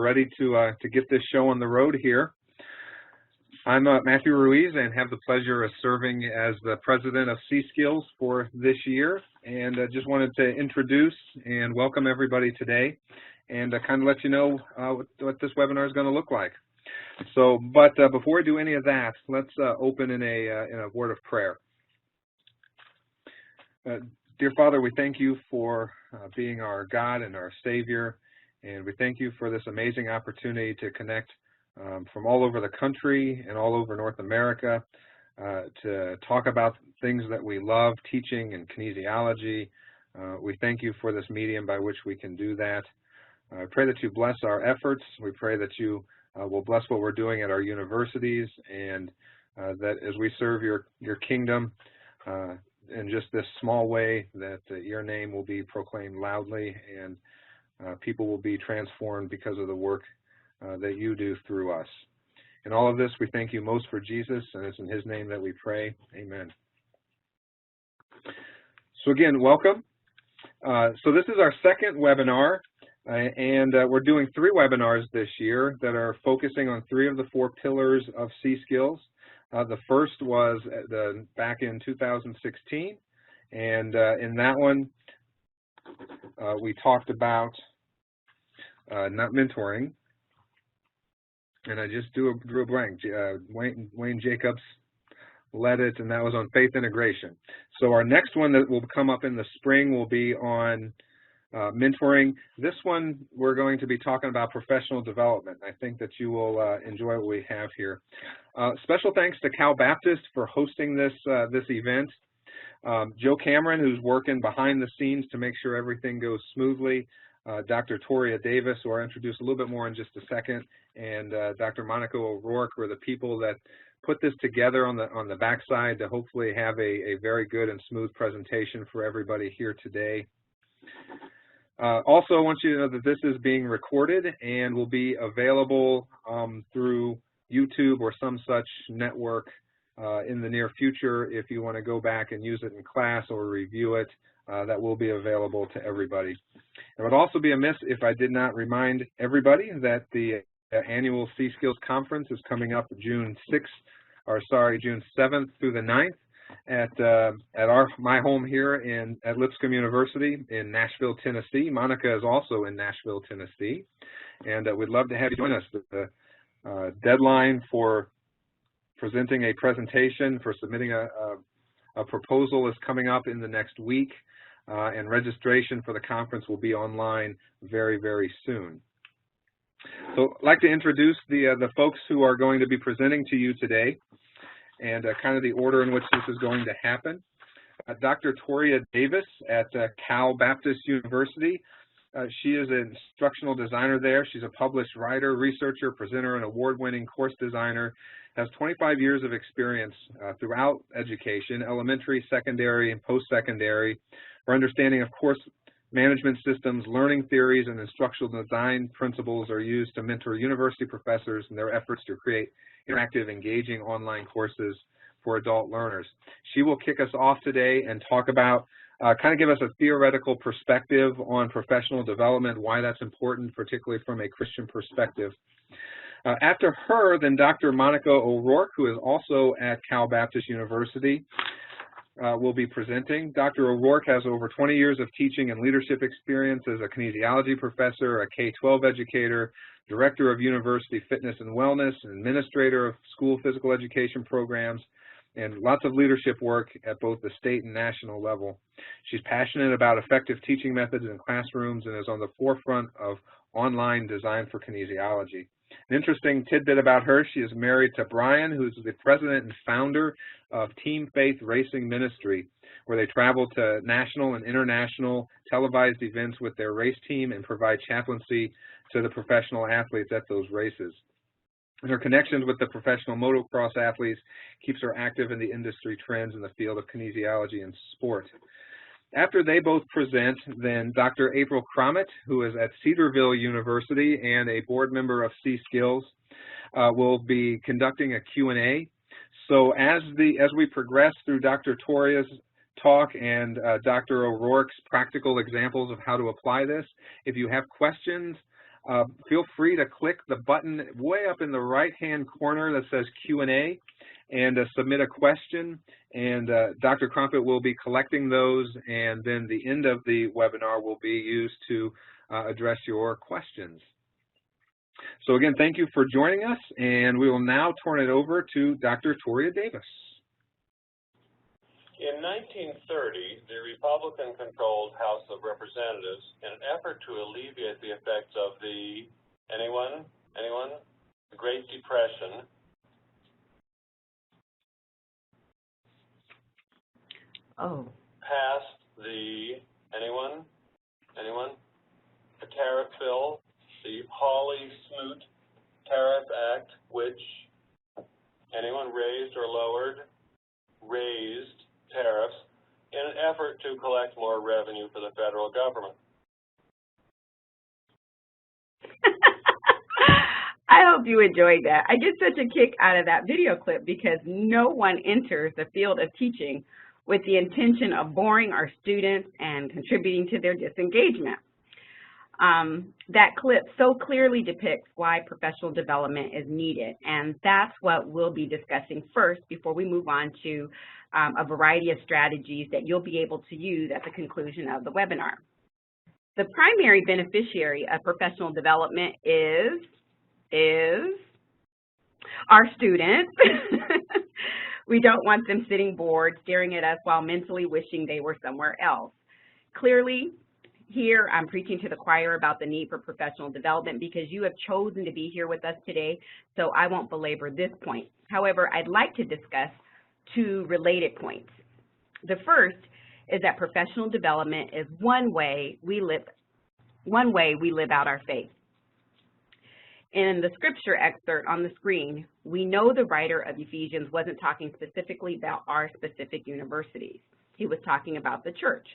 ready to get this show on the road here. I'm Matthew Ruiz and have the pleasure of serving as the president of C-Skills for this year. And I just wanted to introduce and welcome everybody today and kind of let you know what this webinar is going to look like. So, but before we do any of that, let's open in a word of prayer. Dear Father, we thank you for being our God and our Savior, and we thank you for this amazing opportunity to connect from all over the country and all over North America to talk about things that we love, teaching and kinesiology. We thank you for this medium by which we can do that. I pray that you bless our efforts. We pray that you will bless what we're doing at our universities, and that as we serve your kingdom in just this small way, that your name will be proclaimed loudly and people will be transformed because of the work that you do through us. In all of this, we thank you most for Jesus, and it's in his name that we pray. Amen. So again, welcome. So this is our second webinar, and we're doing 3 webinars this year that are focusing on 3 of the 4 pillars of C-Skills. The first was back in 2016, and in that one, we talked about not mentoring, and I just drew a blank. Wayne Jacobs led it, and that was on faith integration. So our next one that will come up in the spring will be on mentoring. This one, we're going to be talking about professional development. I think that you will enjoy what we have here. Special thanks to Cal Baptist for hosting this event. Joe Cameron, who's working behind the scenes to make sure everything goes smoothly. Dr. Toria Davis, who I'll introduce a little bit more in just a second, and Dr. Monica O'Rourke were the people that put this together on the backside to hopefully have a very good and smooth presentation for everybody here today. Also, I want you to know that this is being recorded and will be available through YouTube or some such network in the near future. If you want to go back and use it in class or review it, that will be available to everybody. It would also be amiss if I did not remind everybody that the annual C-Skills Conference is coming up June 7th through the 9th. At my home here at Lipscomb University in Nashville, Tennessee. Monica is also in Nashville, Tennessee, and we'd love to have you join us. The deadline for presenting a presentation, for submitting a proposal is coming up in the next week, and registration for the conference will be online very, very soon. So I'd like to introduce the folks who are going to be presenting to you today, and kind of the order in which this is going to happen. Dr. Toria Davis at Cal Baptist University. She is an instructional designer there. She's a published writer, researcher, presenter, and award-winning course designer. Has 25 years of experience throughout education, elementary, secondary, and post-secondary. Her understanding of course management systems, learning theories, and instructional design principles are used to mentor university professors in their efforts to create interactive, engaging online courses for adult learners. She will kick us off today and talk about, kind of give us a theoretical perspective on professional development, why that's important, particularly from a Christian perspective. After her, then Dr. Monica O'Rourke, who is also at Cal Baptist University, will be presenting. Dr. O'Rourke has over 20 years of teaching and leadership experience as a kinesiology professor, a K-12 educator, director of university fitness and wellness, administrator of school physical education programs, and lots of leadership work at both the state and national level. She's passionate about effective teaching methods in classrooms and is on the forefront of online design for kinesiology. An interesting tidbit about her, she is married to Brian, who's the president and founder of Team Faith Racing Ministry, where they travel to national and international televised events with their race team and provide chaplaincy to the professional athletes at those races. And her connections with the professional motocross athletes keeps her active in the industry trends in the field of kinesiology and sport. After they both present, then Dr. April Cromit, who is at Cedarville University and a board member of C-Skills, will be conducting a Q&A. So as we progress through Dr. Toria's talk and Dr. O'Rourke's practical examples of how to apply this, if you have questions, feel free to click the button way up in the right-hand corner that says Q&A and submit a question. And Dr. Crumpet will be collecting those, and then the end of the webinar will be used to address your questions. So again, thank you for joining us, and we will now turn it over to Dr. Toria Davis. In 1930, the Republican-controlled House of Representatives, in an effort to alleviate the effects of the, anyone? The Great Depression, passed the, anyone? The tariff bill, the Hawley-Smoot Tariff Act, which, anyone, raised or lowered? Raised tariffs in an effort to collect more revenue for the federal government. I hope you enjoyed that. I get such a kick out of that video clip because no one enters the field of teaching with the intention of boring our students and contributing to their disengagement. That clip so clearly depicts why professional development is needed, and that's what we'll be discussing first before we move on to a variety of strategies that you'll be able to use at the conclusion of the webinar. The primary beneficiary of professional development is our students. We don't want them sitting bored, staring at us while mentally wishing they were somewhere else. Clearly, here I'm preaching to the choir about the need for professional development because you have chosen to be here with us today, so I won't belabor this point. However, I'd like to discuss two related points. The first is that professional development is one way we live out our faith. In the scripture excerpt on the screen, we know the writer of Ephesians wasn't talking specifically about our specific universities. He was talking about the church.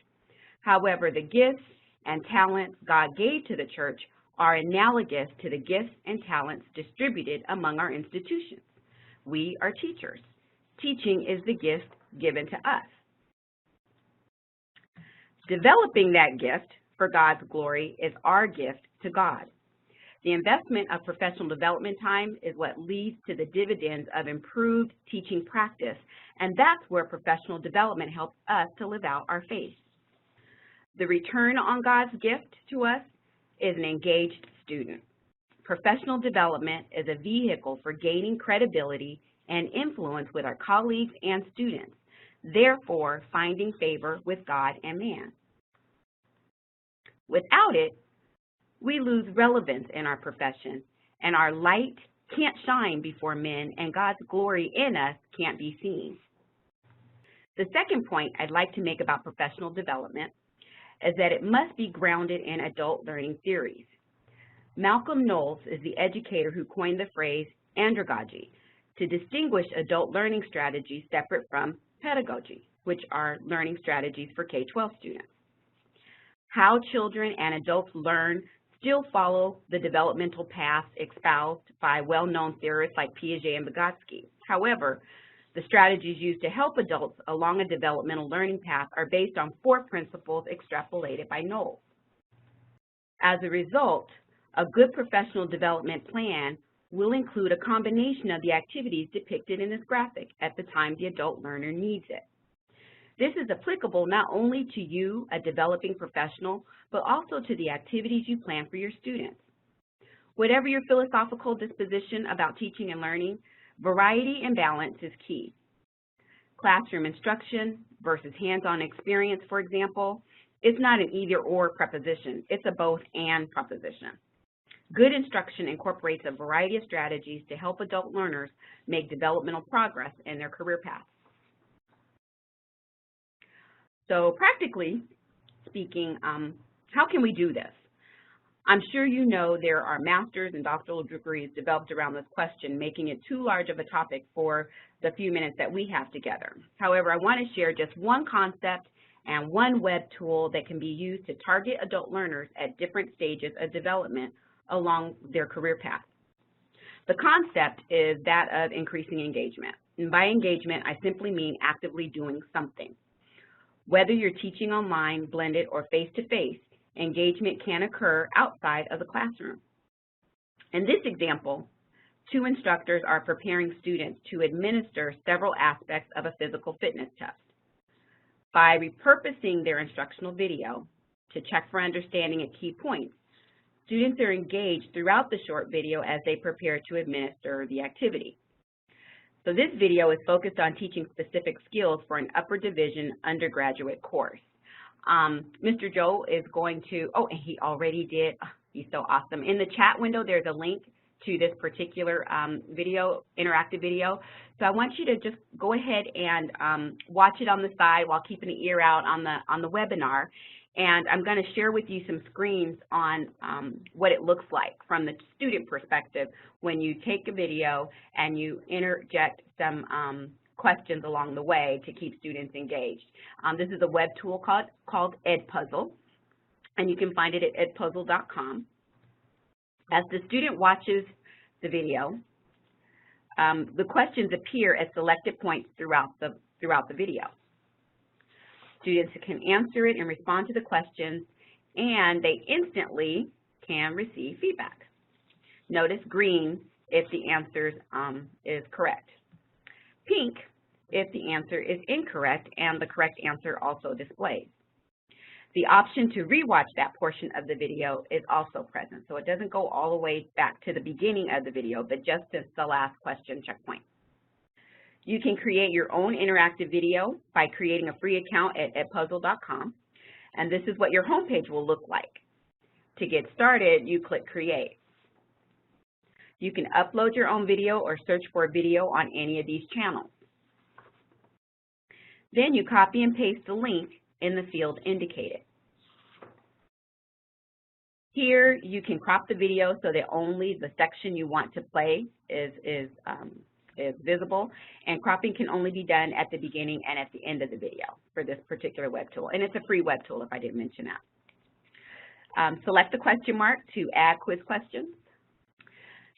However, the gifts and talents God gave to the church are analogous to the gifts and talents distributed among our institutions. We are teachers. Teaching is the gift given to us. Developing that gift for God's glory is our gift to God. The investment of professional development time is what leads to the dividends of improved teaching practice, and that's where professional development helps us to live out our faith. The return on God's gift to us is an engaged student. Professional development is a vehicle for gaining credibility and influence with our colleagues and students, therefore finding favor with God and man. Without it, we lose relevance in our profession, and our light can't shine before men, and God's glory in us can't be seen. The second point I'd like to make about professional development is that it must be grounded in adult learning theories. Malcolm Knowles is the educator who coined the phrase andragogy to distinguish adult learning strategies separate from pedagogy, which are learning strategies for K-12 students. How children and adults learn still follow the developmental paths espoused by well-known theorists like Piaget and Vygotsky. However, the strategies used to help adults along a developmental learning path are based on 4 principles extrapolated by Knowles. As a result, a good professional development plan will include a combination of the activities depicted in this graphic at the time the adult learner needs it. This is applicable not only to you, a developing professional, but also to the activities you plan for your students. Whatever your philosophical disposition about teaching and learning, variety and balance is key. Classroom instruction versus hands-on experience, for example, is not an either-or preposition. It's a both-and proposition. Good instruction incorporates a variety of strategies to help adult learners make developmental progress in their career paths. So practically speaking, how can we do this? I'm sure you know there are master's and doctoral degrees developed around this question, making it too large of a topic for the few minutes that we have together. However, I want to share just one concept and one web tool that can be used to target adult learners at different stages of development along their career path. The concept is that of increasing engagement. And by engagement, I simply mean actively doing something. Whether you're teaching online, blended, or face-to-face, engagement can occur outside of the classroom. In this example, 2 instructors are preparing students to administer several aspects of a physical fitness test. By repurposing their instructional video to check for understanding at key points, students are engaged throughout the short video as they prepare to administer the activity. So this video is focused on teaching specific skills for an upper division undergraduate course. Mr. Joe is going to, oh, and he already did. Oh, he's so awesome. In the chat window, there's a link to this particular video, interactive video. So I want you to just go ahead and watch it on the side while keeping an ear out on the webinar. And I'm going to share with you some screens on what it looks like from the student perspective when you take a video and you interject some questions along the way to keep students engaged. This is a web tool called Edpuzzle, and you can find it at edpuzzle.com. As the student watches the video, the questions appear at selected points throughout the video. Students can answer it and respond to the questions, and they instantly can receive feedback. Notice green if the answer is correct. Pink if the answer is incorrect and the correct answer also displays. The option to rewatch that portion of the video is also present, so it doesn't go all the way back to the beginning of the video, but just to the last question checkpoint. You can create your own interactive video by creating a free account at edpuzzle.com, and this is what your homepage will look like. To get started, you click Create. You can upload your own video or search for a video on any of these channels. Then you copy and paste the link in the field indicated. Here you can crop the video so that only the section you want to play is visible, and cropping can only be done at the beginning and at the end of the video for this particular web tool, and it's a free web tool if I didn't mention that. Select the question mark to add quiz questions,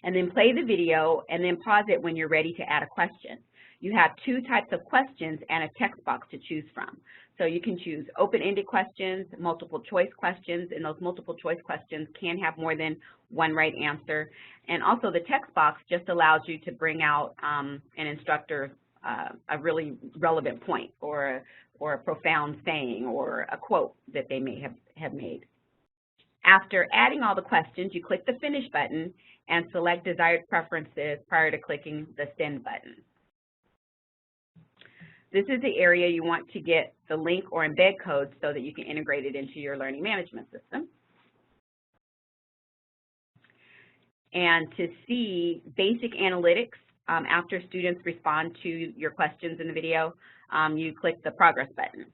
and then play the video and then pause it when you're ready to add a question. You have 2 types of questions and a text box to choose from. So you can choose open-ended questions, multiple choice questions, and those multiple choice questions can have more than one right answer. And also the text box just allows you to bring out an instructor a really relevant point or a profound saying or a quote that they may have made. After adding all the questions, you click the Finish button and select desired preferences prior to clicking the Send button. This is the area you want to get the link or embed code so that you can integrate it into your learning management system. And to see basic analytics after students respond to your questions in the video, you click the Progress button.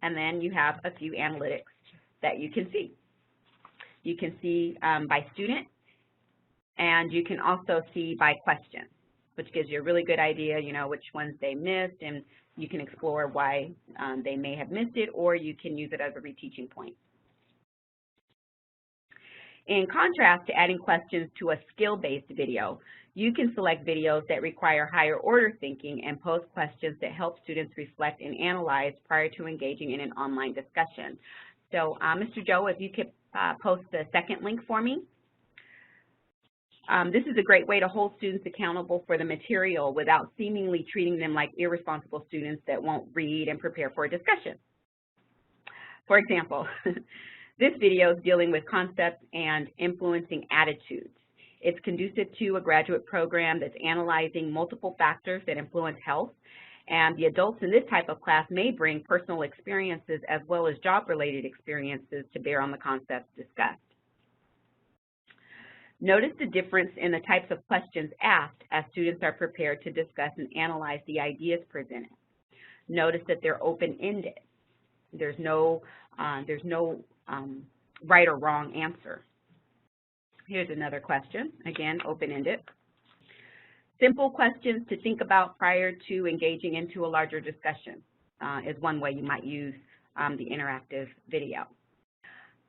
And then you have a few analytics that you can see. You can see by student, and you can also see by question, which gives you a really good idea, you know, which ones they missed, and you can explore why they may have missed it, or you can use it as a reteaching point. In contrast to adding questions to a skill-based video, you can select videos that require higher order thinking and pose questions that help students reflect and analyze prior to engaging in an online discussion. So, Mr. Joe, if you could post the second link for me. This is a great way to hold students accountable for the material without seemingly treating them like irresponsible students that won't read and prepare for a discussion. For example, this video is dealing with concepts and influencing attitudes. It's conducive to a graduate program that's analyzing multiple factors that influence health, and the adults in this type of class may bring personal experiences as well as job-related experiences to bear on the concepts discussed. Notice the difference in the types of questions asked as students are prepared to discuss and analyze the ideas presented. Notice that they're open-ended. There's no right or wrong answer. Here's another question, again, open-ended. Simple questions to think about prior to engaging into a larger discussion is one way you might use the interactive video.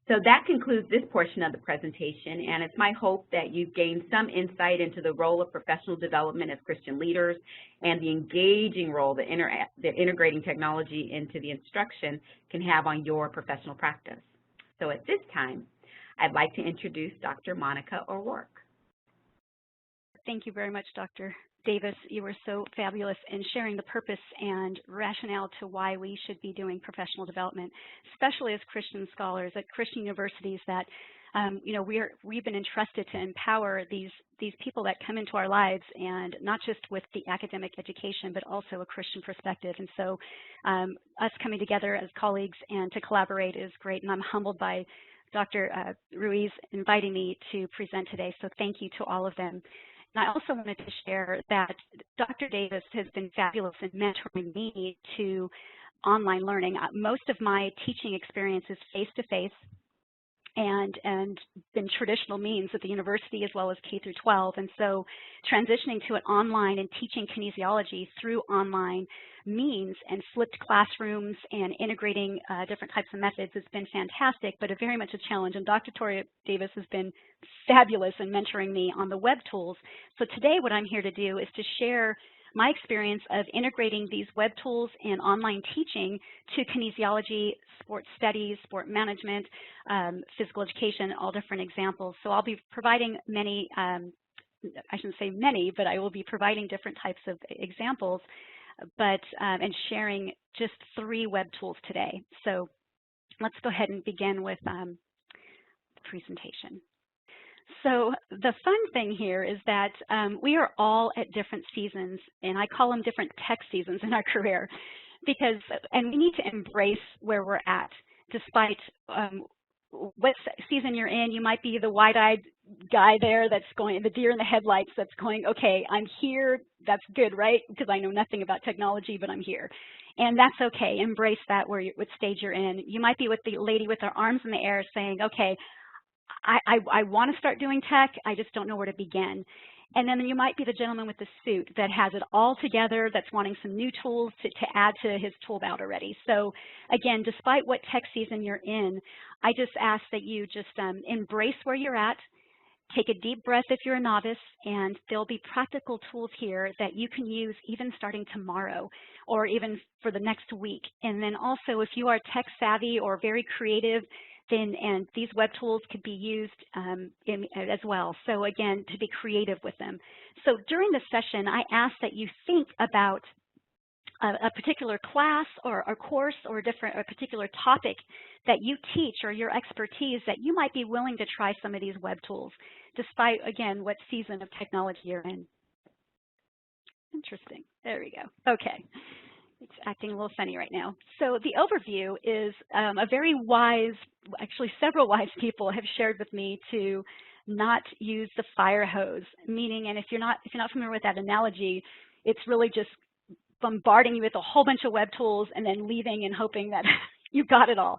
So that concludes this portion of the presentation, and it's my hope that you've gained some insight into the role of professional development as Christian leaders and the engaging role that integrating technology into the instruction can have on your professional practice. So at this time, I'd like to introduce Dr. Monica O'Rourke. Thank you very much, Dr. Davis. You were so fabulous in sharing the purpose and rationale to why we should be doing professional development, especially as Christian scholars at Christian universities that you know, we've been entrusted to empower these people that come into our lives, and not just with the academic education, but also a Christian perspective. And so us coming together as colleagues and to collaborate is great, and I'm humbled by Dr. Ruiz inviting me to present today, so thank you to all of them. And I also wanted to share that Dr. Davis has been fabulous in mentoring me to online learning. Most of my teaching experience is face-to-face, and been traditional means at the university as well as K through 12. And so transitioning to an online and teaching kinesiology through online means and flipped classrooms and integrating different types of methods has been fantastic, but very much a challenge. And Dr. Toria Davis has been fabulous in mentoring me on the web tools. So today what I'm here to do is to share my experience of integrating these web tools and online teaching to kinesiology, sports studies, sport management, physical education, all different examples. So I'll be providing many, I shouldn't say many, but I will be providing different types of examples, but and sharing just 3 web tools today. So let's go ahead and begin with the presentation. So the fun thing here is that we are all at different seasons, and I call them different tech seasons in our career, because, and we need to embrace where we're at, despite what season you're in. You might be the wide-eyed guy there that's going, the deer in the headlights that's going, okay, I'm here, that's good, right? Because I know nothing about technology, but I'm here. And that's okay, embrace that what stage you're in. You might be with the lady with her arms in the air saying, okay, I want to start doing tech, I just don't know where to begin. And then you might be the gentleman with the suit that has it all together, that's wanting some new tools to add to his tool belt already. So again, despite what tech season you're in, I just ask that you just embrace where you're at, take a deep breath if you're a novice, and there'll be practical tools here that you can use even starting tomorrow or even for the next week. And then also, if you are tech savvy or very creative, and these web tools could be used as well. So again, to be creative with them. So during the session, I ask that you think about a particular class or a course or a particular topic that you teach or your expertise that you might be willing to try some of these web tools, despite, again, what season of technology you're in. Interesting. There we go. Okay. It's acting a little funny right now. So the overview is a very wise, actually several wise people have shared with me to not use the fire hose, meaning, and if you're not familiar with that analogy, it's really just bombarding you with a whole bunch of web tools and then leaving and hoping that you got it all.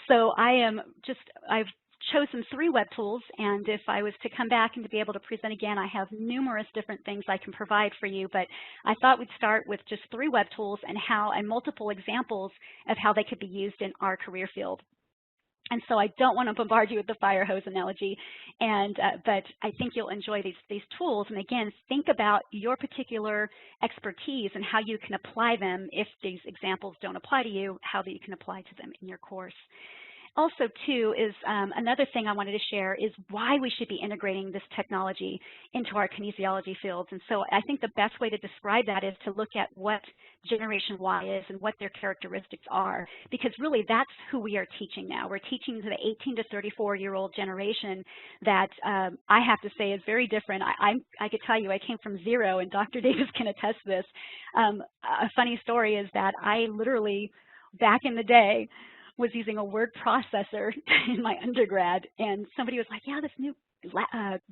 So I've chosen 3 web tools, and if I was to come back and to be able to present again, I have numerous different things I can provide for you, but I thought we'd start with just 3 web tools and multiple examples of how they could be used in our career field. And so I don't want to bombard you with the fire hose analogy, but I think you'll enjoy these tools. And again, think about your particular expertise and how you can apply them if these examples don't apply to you, how that you can apply to them in your course. Also, too, is another thing I wanted to share is why we should be integrating this technology into our kinesiology fields. And so I think the best way to describe that is to look at what Generation Y is and what their characteristics are, because really that's who we are teaching now. We're teaching to the 18 to 34-year-old generation that I have to say is very different. I could tell you I came from 0, and Dr. Davis can attest to this. A funny story is that I literally, back in the day, was using a word processor in my undergrad, and somebody was like, yeah, this new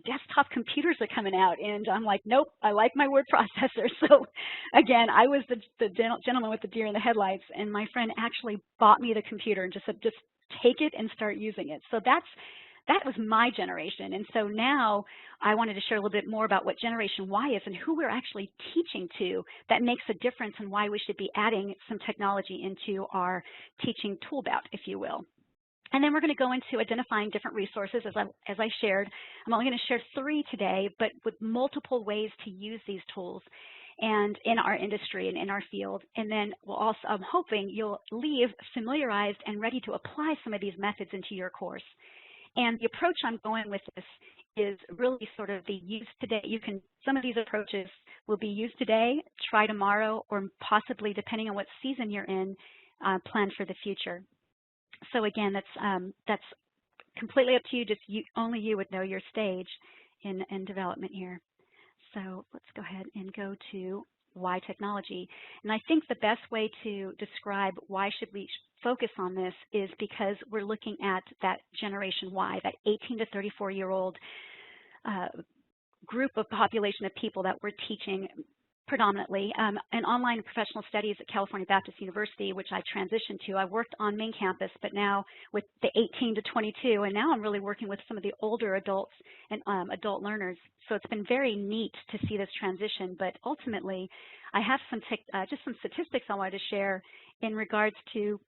desktop computers are coming out, and I'm like, nope, I like my word processor. So again, I was the gentleman with the deer in the headlights, and my friend actually bought me the computer and just said, just take it and start using it. So that was my generation. And so now I wanted to share a little bit more about what Generation Y is and who we're actually teaching to that makes a difference and why we should be adding some technology into our teaching tool belt, if you will. And then we're going to go into identifying different resources, as I shared. I'm only going to share 3 today, but with multiple ways to use these tools and in our industry and in our field. And then I'm hoping you'll leave familiarized and ready to apply some of these methods into your course. And the approach I'm going with this is really sort of the use today. Some of these approaches will be used today, try tomorrow, or possibly, depending on what season you're in, plan for the future. So again, that's completely up to you. Just only you would know your stage in development here. So let's go ahead and go to why technology. And I think the best way to describe why should we focus on this is because we're looking at that Generation Y, that 18 to 34-year-old group of population of people that we're teaching predominantly. In online professional studies at California Baptist University, which I transitioned to, I worked on main campus, but now with the 18 to 22, and now I'm really working with some of the older adults and adult learners. So it's been very neat to see this transition, but ultimately I have just some statistics I wanted to share in regards to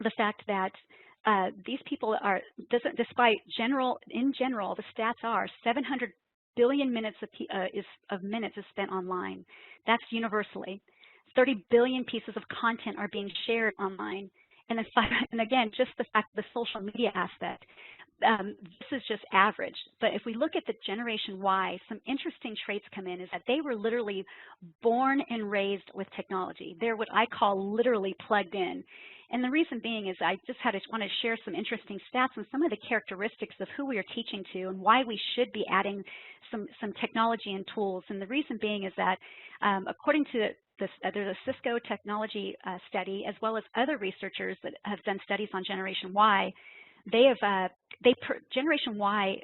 the fact that these people are, despite in general, the stats are 700 billion minutes of minutes is spent online. That's universally. 30 billion pieces of content are being shared online. And again, just the fact of the social media aspect, this is just average. But if we look at the Generation Y, some interesting traits come in is that they were literally born and raised with technology. They're what I call literally plugged in. And the reason being is I just want to share some interesting stats on some of the characteristics of who we are teaching to and why we should be adding some technology and tools. And the reason being is that according to there's a Cisco technology study, as well as other researchers that have done studies on Generation Y, Generation Y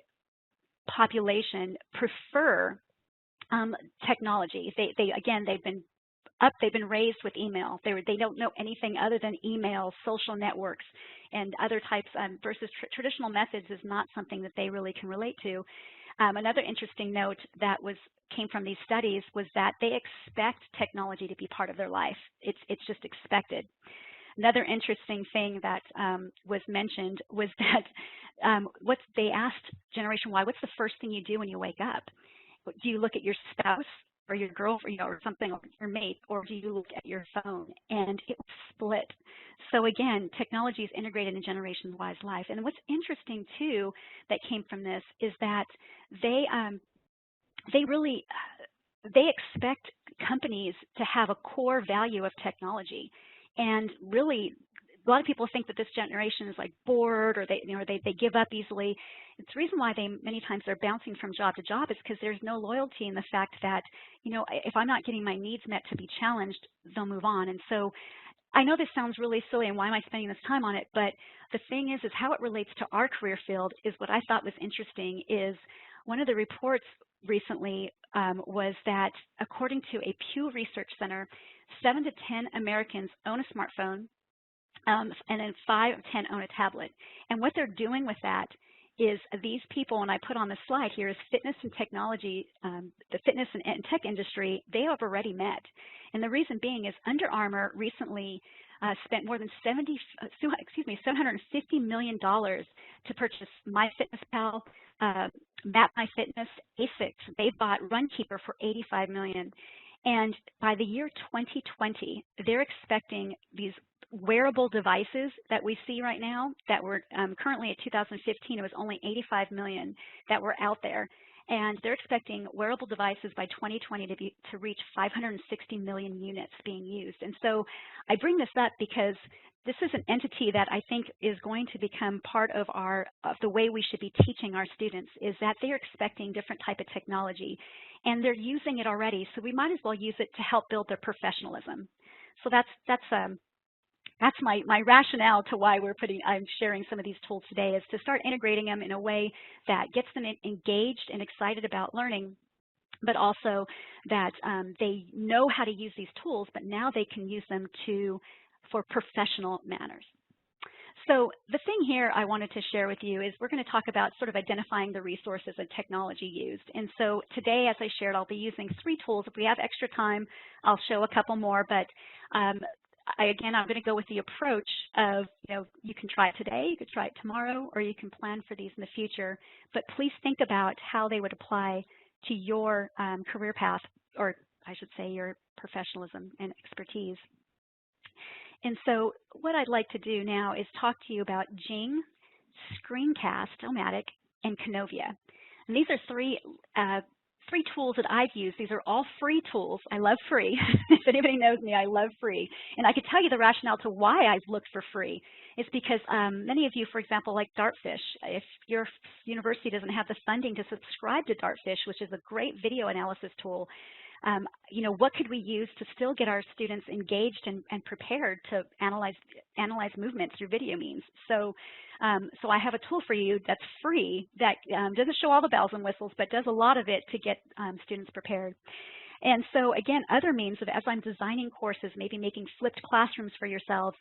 population prefer technology. They've been raised with email. They don't know anything other than email, social networks, and other types versus traditional methods is not something that they really can relate to. Another interesting note that came from these studies was that they expect technology to be part of their life. It's just expected. Another interesting thing that was mentioned was that they asked Generation Y, what's the first thing you do when you wake up? Do you look at your spouse or your girlfriend, or something, or your mate, or do you look at your phone? And it was split. So again, technology is integrated in Generation Y's life. And what's interesting too that came from this is that they expect companies to have a core value of technology. And really, a lot of people think that this generation is like bored, or they give up easily. It's the reason why many times they're bouncing from job to job is because there's no loyalty in the fact that, if I'm not getting my needs met to be challenged, they'll move on. And so I know this sounds really silly, and why am I spending this time on it? But the thing is how it relates to our career field is what I thought was interesting is one of the reports recently was that according to a Pew Research Center, 7 to 10 Americans own a smartphone, and then 5 of 10 own a tablet. And what they're doing with that is these people, and I put on the slide here, is fitness and technology, the fitness and tech industry, they have already met. And the reason being is Under Armour recently spent more than $750 million to purchase MyFitnessPal, MapMyFitness, ASICS. They bought Runkeeper for $85 million. And by the year 2020, they're expecting these wearable devices that we see right now that were currently at 2015, it was only 85 million that were out there. And they're expecting wearable devices by 2020 to reach 560 million units being used. And so I bring this up because this is an entity that I think is going to become part of the way we should be teaching our students, is that they're expecting different type of technology, and they're using it already. So we might as well use it to help build their professionalism. So that's my rationale to why I'm sharing some of these tools today, is to start integrating them in a way that gets them engaged and excited about learning, but also that they know how to use these tools, but now they can use them for professional manners. So the thing here I wanted to share with you is we're going to talk about sort of identifying the resources and technology used. And so today, as I shared, I'll be using 3 tools. If we have extra time, I'll show a couple more, but again, I'm going to go with the approach of, you can try it today, you could try it tomorrow, or you can plan for these in the future. But please think about how they would apply to your career path, or I should say your professionalism and expertise. And so what I'd like to do now is talk to you about Jing, Screencast-O-Matic, and Canovia. And these are three tools that I've used. These are all free tools. I love free. If anybody knows me, I love free. And I could tell you the rationale to why I've looked for free. It's because many of you, for example, like Dartfish. If your university doesn't have the funding to subscribe to Dartfish, which is a great video analysis tool, you know, what could we use to still get our students engaged and prepared to analyze movement through video means? So I have a tool for you that's free that doesn't show all the bells and whistles, but does a lot of it to get students prepared. And so again, other means of, as I'm designing courses, maybe making flipped classrooms for yourselves,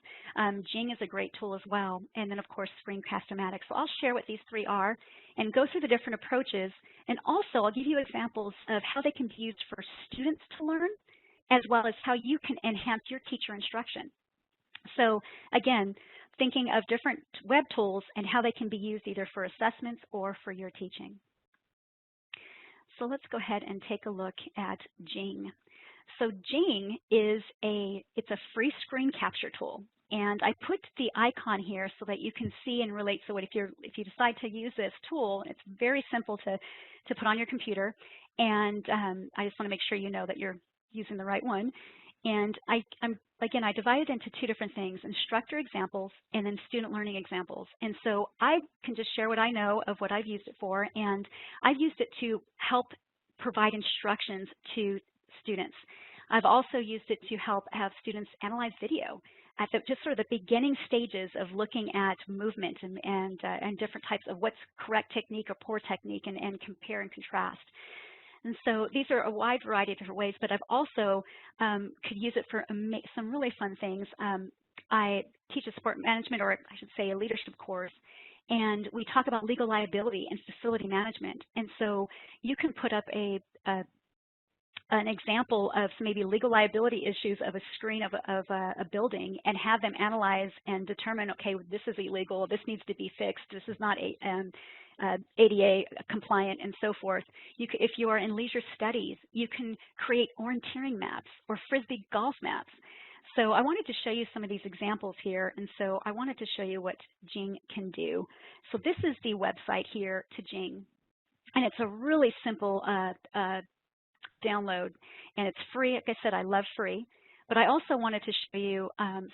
Jing is a great tool as well. And then of course, Screencast-O-Matic. So I'll share what these three are and go through the different approaches. And also I'll give you examples of how they can be used for students to learn, as well as how you can enhance your teacher instruction. So again, thinking of different web tools and how they can be used either for assessments or for your teaching. So let's go ahead and take a look at Jing. So Jing is it's a free screen capture tool. And I put the icon here so that you can see and relate. So if you decide to use this tool, it's very simple to put on your computer. And I just want to make sure you know that you're using the right one. And I divided into two different things, instructor examples and then student learning examples. And so I can just share what I know of what I've used it for. And I've used it to help provide instructions to students. I've also used it to help have students analyze video at just sort of the beginning stages of looking at movement and different types of what's correct technique or poor technique and compare and contrast. And so these are a wide variety of different ways, but I've also could use it for some really fun things. I teach a sport management, or I should say a leadership course, and we talk about legal liability and facility management. And so you can put up an example of maybe legal liability issues of a screen of a building and have them analyze and determine, okay, this is illegal, this needs to be fixed, this is not ADA compliant, and so forth. If you are in leisure studies, you can create orienteering maps or Frisbee golf maps. So I wanted to show you some of these examples here, and so I wanted to show you what Jing can do. So this is the website here to Jing, and it's a really simple download, and it's free. Like I said, I love free. But I also wanted to show you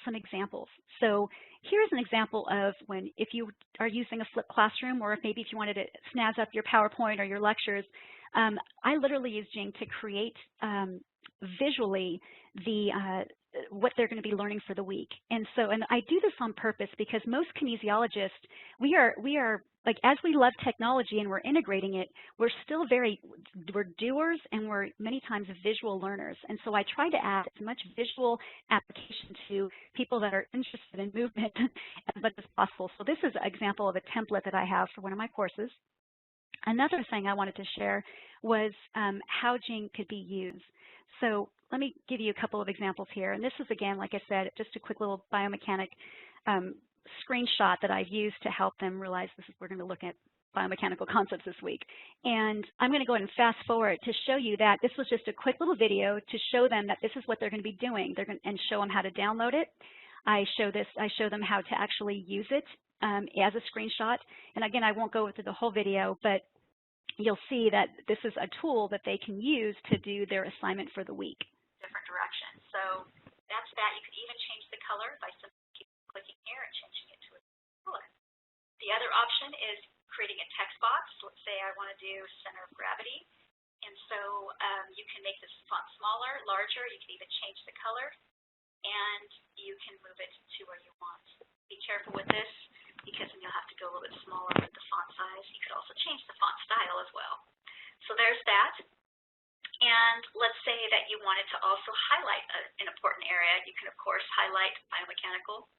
some examples. So here's an example of if you are using a flipped classroom, or maybe if you wanted to snazz up your PowerPoint or your lectures, I literally use Jing to create visually what they're going to be learning for the week. And I do this on purpose because most kinesiologists, we are like, as we love technology and we're integrating it, we're still we're doers, and we're many times visual learners. And so I try to add as much visual application to people that are interested in movement as much as possible. So this is an example of a template that I have for one of my courses. Another thing I wanted to share was how Jing could be used. So let me give you a couple of examples here. And this is, again, like I said, just a quick little biomechanic screenshot that I've used to help them realize we're going to look at biomechanical concepts this week. And I'm going to go ahead and fast forward to show you that this was just a quick little video to show them that this is what they're going to be doing. And show them how to download it. I show them how to actually use it as a screenshot. And again, I won't go through the whole video, but you'll see that this is a tool that they can use to do their assignment for the week. Different directions. So that's that. You can even change the color by simply clicking here and changing it to a color. The other option is creating a text box. Let's say I want to do center of gravity. And so you can make this font smaller, larger. You can even change the color, and you can move it to where you want. Be careful with this, because then you'll have to go a little bit smaller with the font size. You could also change the font style as well. So there's that. And let's say that you wanted to also highlight an important area. You can, of course, highlight biomechanical.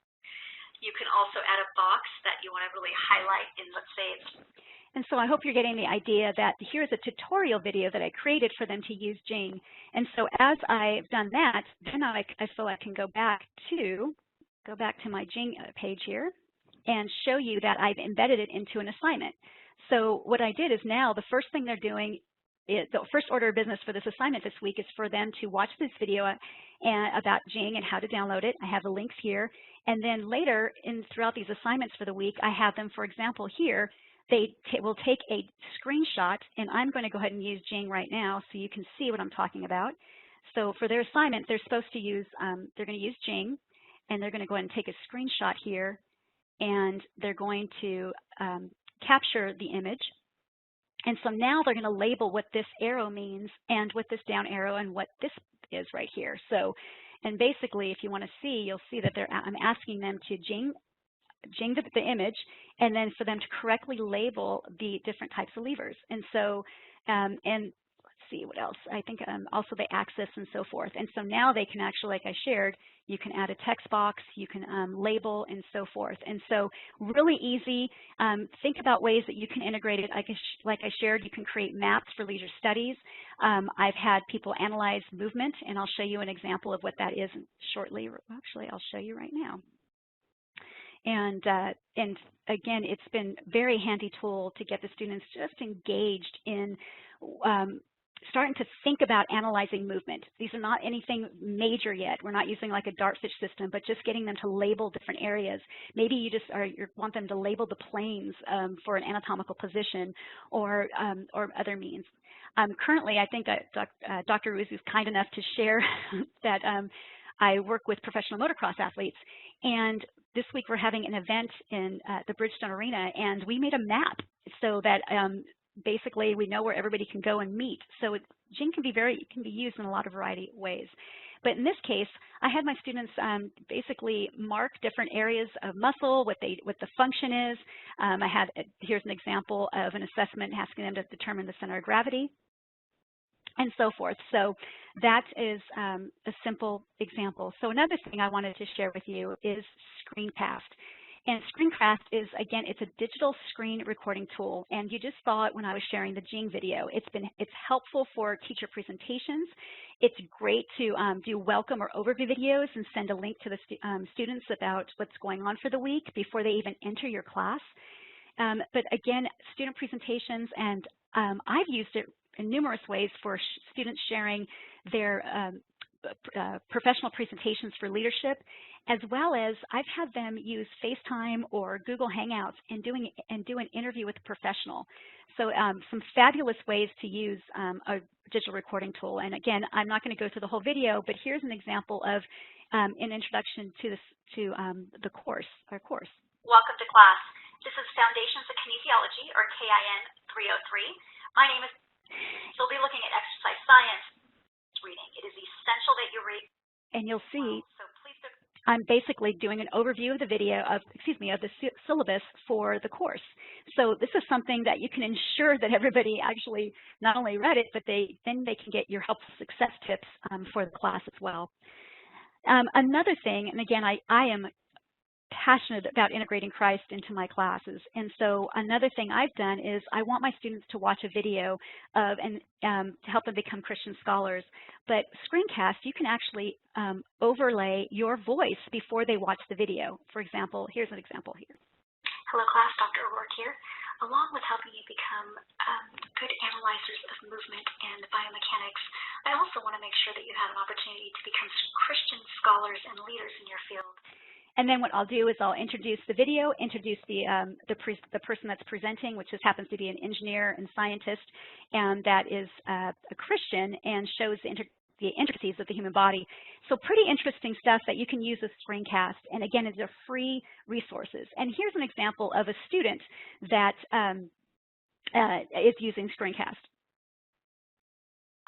You can also add a box that you want to really highlight in, let's say it's... And so I hope you're getting the idea that here's a tutorial video that I created for them to use Jing. And so as I've done that, then I feel I can go back to my Jing page here and show you that I've embedded it into an assignment. So what I did is now the first thing they're doing the first order of business for this assignment this week is for them to watch this video about Jing and how to download it. I have the links here. And then later throughout these assignments for the week, I have them, for example, here, they will take a screenshot, and I'm going to go ahead and use Jing right now so you can see what I'm talking about. So for their assignment, they're supposed to use, they're going to use Jing, and they're going to go ahead and take a screenshot here, and they're going to capture the image. And so now they're going to label what this arrow means and what this down arrow and what this is right here. So, and basically, if you want to see, you'll see that I'm asking them to Jing the image, and then for them to correctly label the different types of levers. And so, and let's see what else. I think also the axis and so forth. And so now they can actually, like I shared, you can add a text box, you can label, and so forth. And so really easy. Think about ways that you can integrate it. Like I shared, you can create maps for leisure studies. I've had people analyze movement, and I'll show you an example of what that is shortly. Actually, I'll show you right now. And again, it's been a very handy tool to get the students just engaged in starting to think about analyzing movement. These are not anything major yet. We're not using like a dartfish system, but just getting them to label different areas. Maybe you just want them to label the planes for an anatomical position or other means. Currently, I think Dr. Ruiz is kind enough to share that I work with professional motocross athletes, and this week we're having an event in the Bridgestone Arena, and we made a map so that basically we know where everybody can go and meet. So Jing can be used in a lot of variety of ways. But in this case, I had my students basically mark different areas of muscle, what the function is. Here's an example of an assessment asking them to determine the center of gravity, and so forth. So that is a simple example. So another thing I wanted to share with you is Screencast. And Screencast is, again, it's a digital screen recording tool. And you just saw it when I was sharing the Jing video. It's helpful for teacher presentations. It's great to do welcome or overview videos and send a link to the students about what's going on for the week before they even enter your class. But again, student presentations, and I've used it in numerous ways for students sharing their professional presentations for leadership, as well as I've had them use FaceTime or Google Hangouts and do an interview with a professional. So some fabulous ways to use a digital recording tool. And again, I'm not going to go through the whole video, but here's an example of an introduction to the course, our course. Welcome to class. This is Foundations of Kinesiology, or KIN 303. My name is. So we'll be looking at exercise science reading. It is essential that you read. And you'll see. So please do. I'm basically doing an overview of the video of the syllabus for the course. So this is something that you can ensure that everybody actually not only read it, but then they can get your helpful success tips for the class as well. Another thing, and again, I am passionate about integrating Christ into my classes. And so another thing I've done is I want my students to watch a video of to help them become Christian scholars. But Screencast, you can actually overlay your voice before they watch the video. For example, here's an example here. Hello class, Dr. O'Rourke here. Along with helping you become good analyzers of movement and biomechanics, I also want to make sure that you have an opportunity to become Christian scholars and leaders in your field. And then what I'll do is I'll introduce the video, introduce the person that's presenting, which just happens to be an engineer and scientist, and that is a Christian and shows the intricacies of the human body. So pretty interesting stuff that you can use with Screencast. And again, these are free resources. And here's an example of a student that is using Screencast.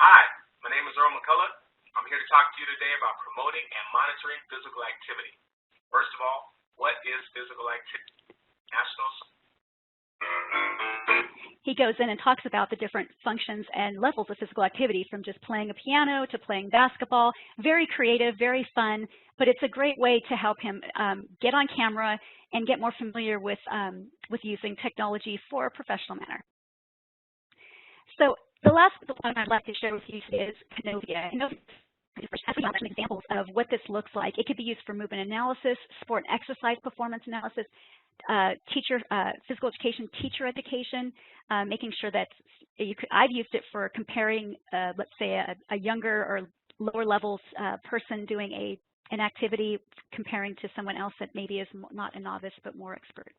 Hi, my name is Earl McCullough. I'm here to talk to you today about promoting and monitoring physical activity. First of all, what is physical activity? He goes in and talks about the different functions and levels of physical activity, from just playing a piano to playing basketball. Very creative, very fun, but it's a great way to help him get on camera and get more familiar with using technology for a professional manner. So the last one I'd like to share with you is Kinesiology. some examples of what this looks like. It could be used for movement analysis, sport and exercise performance analysis, physical education, teacher education, making sure that I've used it for comparing, let's say, a younger or lower levels person doing an activity, comparing to someone else that maybe is not a novice but more expert.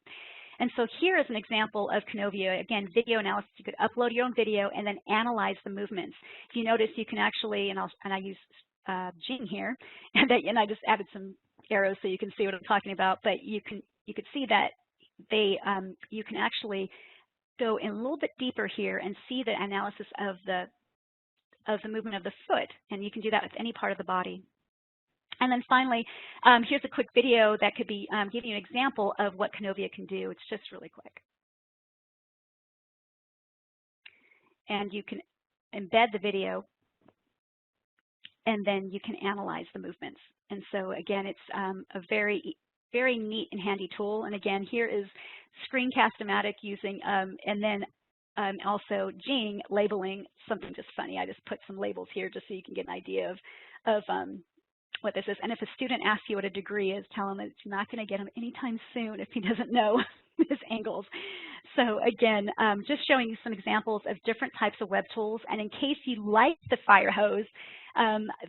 And so here is an example of Kinovio. Again, video analysis. You could upload your own video and then analyze the movements. If you notice, you can actually, and I use Jing here, and I just added some arrows so you can see what I'm talking about. But you could see that you can actually go in a little bit deeper here and see the analysis of the movement of the foot, and you can do that with any part of the body. And then finally, here's a quick video that could be giving you an example of what Kinovio can do. It's just really quick. And you can embed the video, and then you can analyze the movements. And so again, it's a very, very neat and handy tool. And again, here is Screencast-O-Matic using, and then also Jing labeling something just funny. I just put some labels here just so you can get an idea of what this is. And if a student asks you what a degree is, tell him that it's not going to get him anytime soon if he doesn't know his angles. So again, just showing you some examples of different types of web tools. And in case you like the fire hose,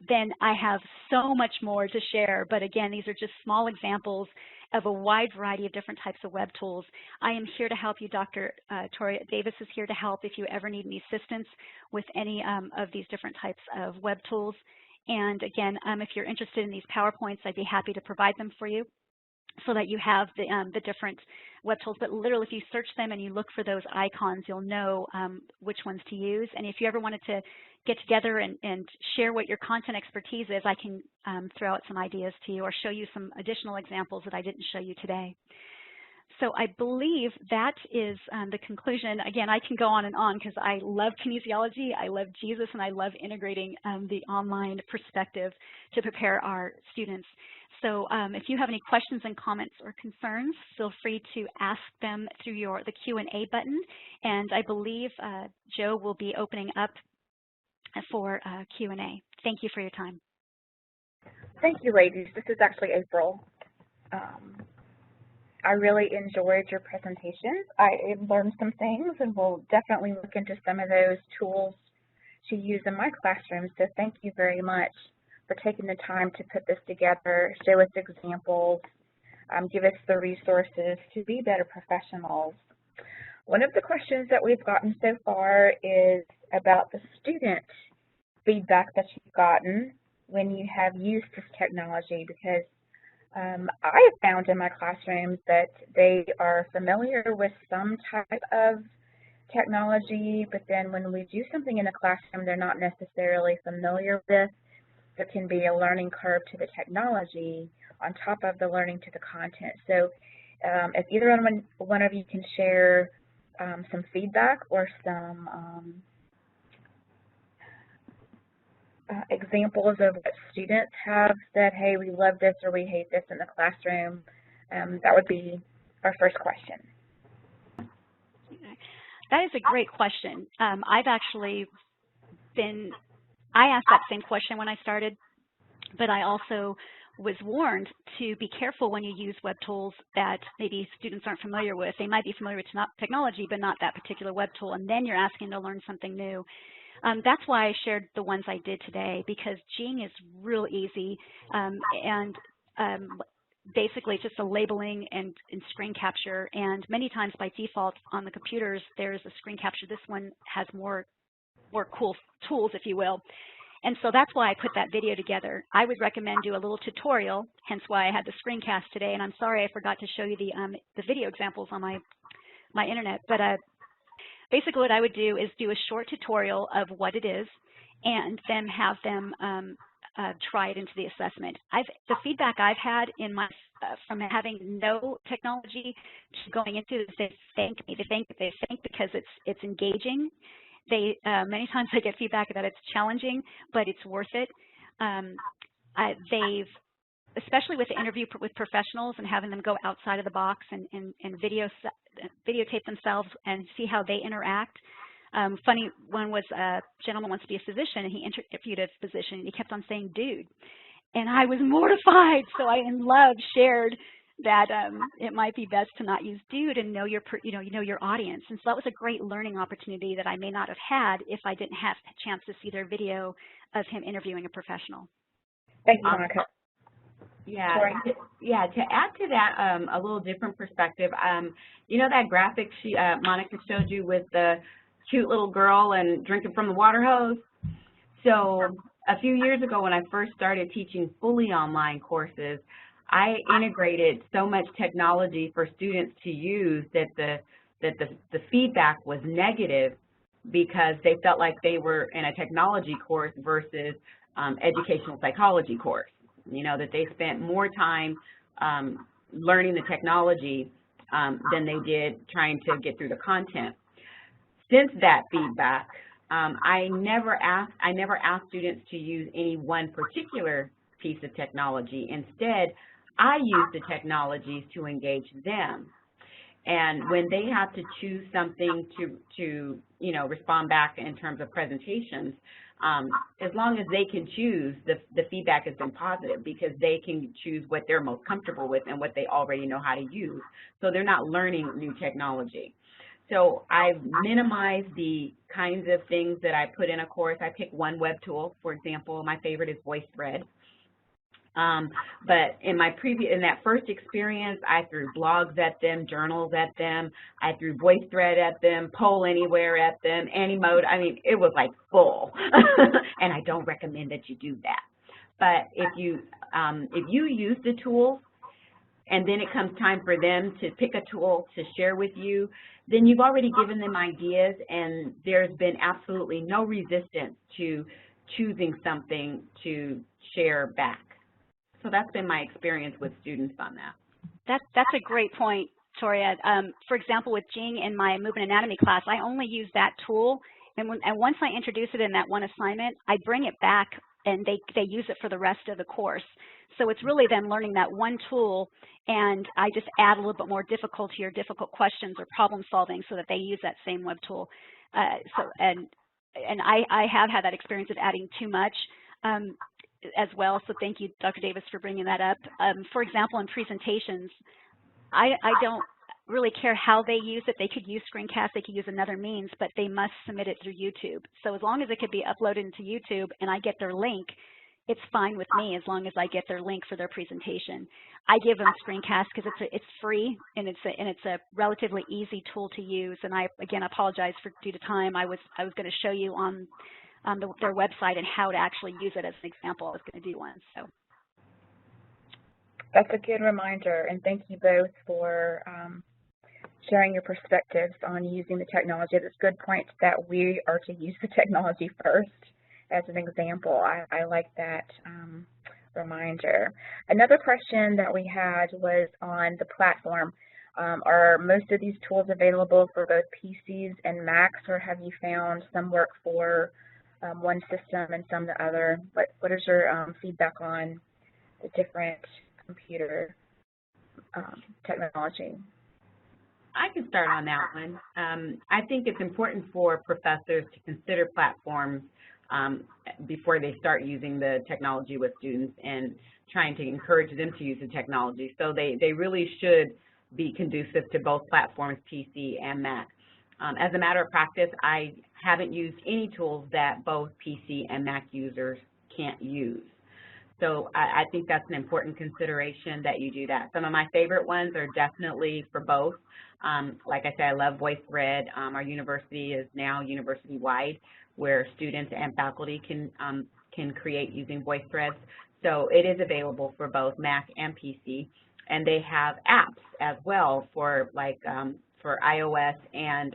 then I have so much more to share. But again, these are just small examples of a wide variety of different types of web tools. I am here to help you. Dr. Tori Davis is here to help if you ever need any assistance with any of these different types of web tools. And again, if you're interested in these PowerPoints, I'd be happy to provide them for you so that you have the different web tools. But literally, if you search them and you look for those icons, you'll know which ones to use. And if you ever wanted to get together and share what your content expertise is, I can throw out some ideas to you or show you some additional examples that I didn't show you today. So I believe that is the conclusion. Again, I can go on and on because I love kinesiology, I love Jesus, and I love integrating the online perspective to prepare our students. So if you have any questions and comments or concerns, feel free to ask them through the Q&A button. And I believe Joe will be opening up for Q&A. Thank you for your time. Thank you, ladies. This is actually April. I really enjoyed your presentations. I learned some things, and we'll definitely look into some of those tools to use in my classroom. So thank you very much for taking the time to put this together, show us examples, give us the resources to be better professionals. One of the questions that we've gotten so far is about the student feedback that you've gotten when you have used this technology, because I have found in my classrooms that they are familiar with some type of technology, but then when we do something in the classroom they're not necessarily familiar with, there can be a learning curve to the technology on top of the learning to the content. So if either one of you can share some feedback or some examples of what students have said, hey, we love this or we hate this in the classroom, that would be our first question. That is a great question. I've actually I asked that same question when I started, but I also was warned to be careful when you use web tools that maybe students aren't familiar with. They might be familiar with technology, but not that particular web tool, and then you're asking to learn something new. That's why I shared the ones I did today, because Jing is real easy, and basically it's just a labeling and screen capture, and many times by default on the computers there's a screen capture. This one has more cool tools, if you will. And so that's why I put that video together. I would recommend do a little tutorial, hence why I had the screencast today, and I'm sorry I forgot to show you the video examples on my internet. But basically what I would do is do a short tutorial of what it is and then have them try it into the assessment. The feedback I've had in my from having no technology to going into it is they thank me. They thank because it's engaging. Many times I get feedback that it's challenging, but it's worth it. They've, especially with the interview with professionals and having them go outside of the box and videotape themselves and see how they interact. Funny one was a gentleman wants to be a physician, and he interviewed a physician, and he kept on saying dude. And I was mortified, so I, in love, shared that it might be best to not use dude and know your, know your audience. And so that was a great learning opportunity that I may not have had if I didn't have a chance to see their video of him interviewing a professional. Thank you, Monica. Yeah, to add to that, a little different perspective, you know that graphic Monica showed you with the cute little girl and drinking from the water hose? So a few years ago when I first started teaching fully online courses, I integrated so much technology for students to use that the feedback was negative because they felt like they were in a technology course versus educational psychology course. You know, that they spent more time learning the technology than they did trying to get through the content. Since that feedback, I never asked students to use any one particular piece of technology. Instead, I use the technologies to engage them. And when they have to choose something to you know, respond back in terms of presentations, as long as they can choose, the feedback has been positive because they can choose what they're most comfortable with and what they already know how to use. So they're not learning new technology. So I've minimized the kinds of things that I put in a course. I pick one web tool, for example. My favorite is VoiceThread. But in that first experience, I threw blogs at them, journals at them, I threw VoiceThread at them, Poll Anywhere at them, Animote. I mean, it was like full. And I don't recommend that you do that. But if you use the tools and then it comes time for them to pick a tool to share with you, then you've already given them ideas and there's been absolutely no resistance to choosing something to share back. So that's been my experience with students on that. That's a great point, Toria. For example, with Jing in my movement anatomy class, I only use that tool, and once I introduce it in that one assignment, I bring it back and they use it for the rest of the course. So it's really them learning that one tool, and I just add a little bit more difficulty or difficult questions or problem solving so that they use that same web tool. And I have had that experience of adding too much as well, so thank you, Dr. Davis, for bringing that up. For example, in presentations, I don't really care how they use it. They could use screencast, they could use another means, but they must submit it through YouTube. So as long as it could be uploaded into YouTube and I get their link, it's fine with me as long as I get their link for their presentation. I give them screencast because it's free and it's a relatively easy tool to use. And I again apologize for due to time. I was going to show you on their website and how to actually use it as an example. I was going to do one. So that's a good reminder, and thank you both for sharing your perspectives on using the technology. That's a good point that we are to use the technology first as an example. I like that reminder. Another question that we had was on the platform. Are most of these tools available for both PCs and Macs, or have you found some work for one system and some the other? What is your feedback on the different computer technology? I can start on that one. I think it's important for professors to consider platforms before they start using the technology with students and trying to encourage them to use the technology. So they really should be conducive to both platforms, PC and Mac. As a matter of practice, I haven't used any tools that both PC and Mac users can't use. So I think that's an important consideration that you do that. Some of my favorite ones are definitely for both. Like I said, I love VoiceThread. Our university is now university-wide, where students and faculty can create using VoiceThreads. So it is available for both Mac and PC, and they have apps as well for for iOS and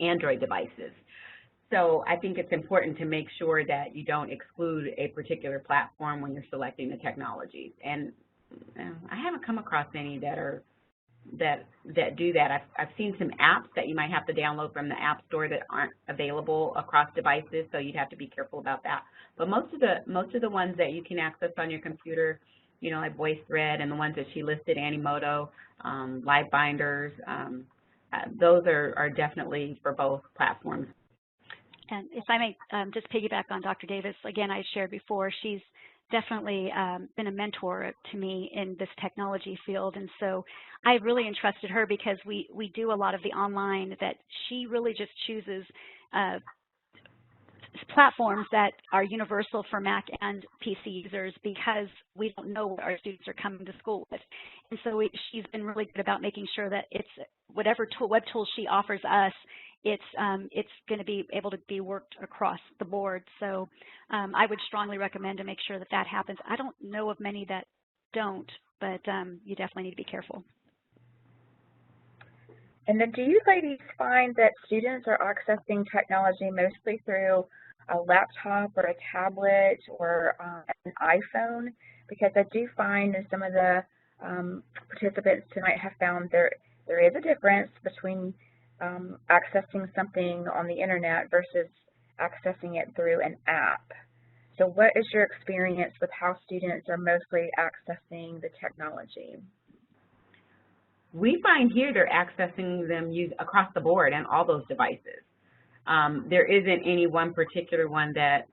Android devices. So I think it's important to make sure that you don't exclude a particular platform when you're selecting the technologies. And I haven't come across any that do that. I've seen some apps that you might have to download from the App Store that aren't available across devices, so you'd have to be careful about that. But most of the ones that you can access on your computer, you know, like VoiceThread and the ones that she listed, Animoto, Live Binders, those are definitely for both platforms. And if I may just piggyback on Dr. Davis, again, I shared before, she's definitely been a mentor to me in this technology field. And so I really entrusted her because we do a lot of the online that she really just chooses platforms that are universal for Mac and PC users because we don't know what our students are coming to school with. And so she's been really good about making sure that it's whatever web tools she offers us, it's going to be able to be worked across the board. So I would strongly recommend to make sure that that happens. I don't know of many that don't, but you definitely need to be careful. And then do you ladies find that students are accessing technology mostly through a laptop or a tablet or an iPhone? Because I do find in some of the participants tonight have found there is a difference between accessing something on the internet versus accessing it through an app. So what is your experience with how students are mostly accessing the technology? We find here they're accessing them across the board and all those devices. There isn't any one particular one that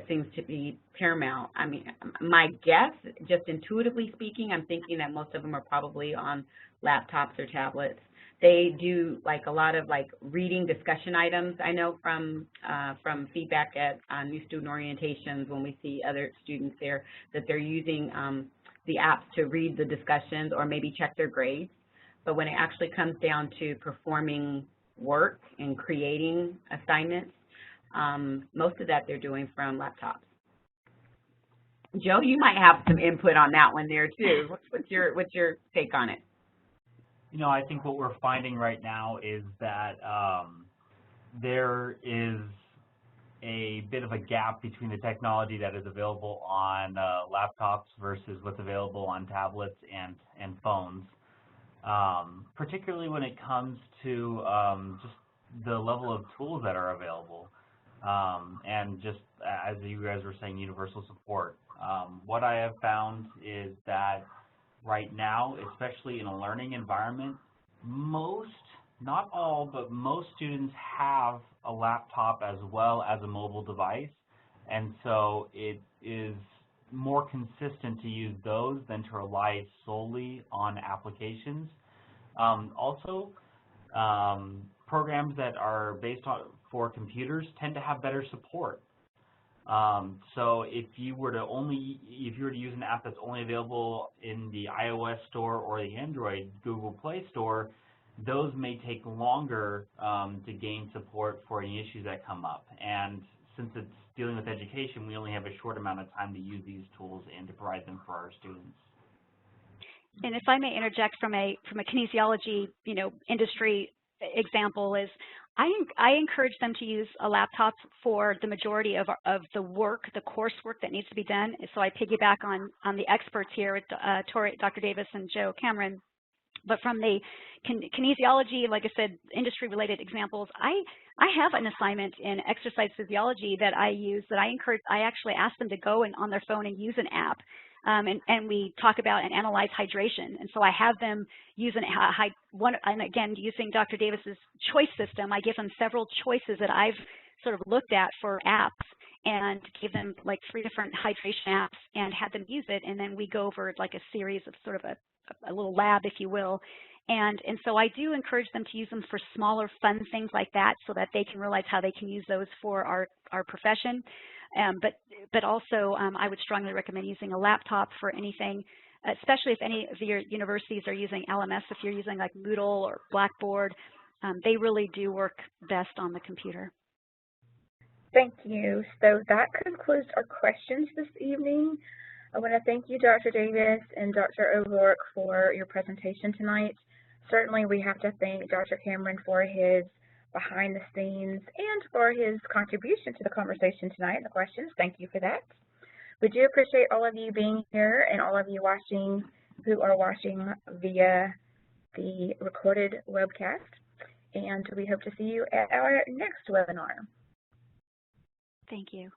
seems to be paramount. I mean, my guess, just intuitively speaking, I'm thinking that most of them are probably on laptops or tablets. They do like a lot of like reading discussion items. I know from feedback at new student orientations when we see other students there that they're using the apps to read the discussions or maybe check their grades. But when it actually comes down to performing work and creating assignments, most of that they're doing from laptops. Joe, you might have some input on that one there too. What's your take on it? You know, I think what we're finding right now is that there is a bit of a gap between the technology that is available on laptops versus what's available on tablets and phones, particularly when it comes to just the level of tools that are available, and just as you guys were saying, universal support. What I have found is that right now, especially in a learning environment, most, not all, but most students have a laptop as well as a mobile device, and so it is more consistent to use those than to rely solely on applications. Also, programs that are based on for computers tend to have better support. So if you were to use an app that's only available in the iOS store or the Android Google Play Store, those may take longer to gain support for any issues that come up. And since it's dealing with education, we only have a short amount of time to use these tools and to provide them for our students. And if I may interject from a kinesiology, industry example is, I encourage them to use a laptop for the majority of the work, the coursework that needs to be done. So I piggyback on the experts here, Dr. Davis and Joe Cameron. But from the kinesiology, like I said, industry-related examples, I have an assignment in exercise physiology that I use that I actually ask them to go on their phone and use an app. And we talk about and analyze hydration. And so I have them use and again, using Dr. Davis's choice system, I give them several choices that I've sort of looked at for apps and give them like 3 different hydration apps and have them use it. And then we go over like a series of sort of a little lab, if you will. And so I do encourage them to use them for smaller, fun things like that so that they can realize how they can use those for our profession. But also, I would strongly recommend using a laptop for anything, especially if any of your universities are using LMS. If you're using like Moodle or Blackboard, they really do work best on the computer. Thank you. So that concludes our questions this evening. I want to thank you, Dr. Davis and Dr. O'Rourke, for your presentation tonight. Certainly, we have to thank Dr. Cameron for his behind the scenes and for his contribution to the conversation tonight and the questions. Thank you for that. We do appreciate all of you being here and all of you who are watching via the recorded webcast. And we hope to see you at our next webinar. Thank you.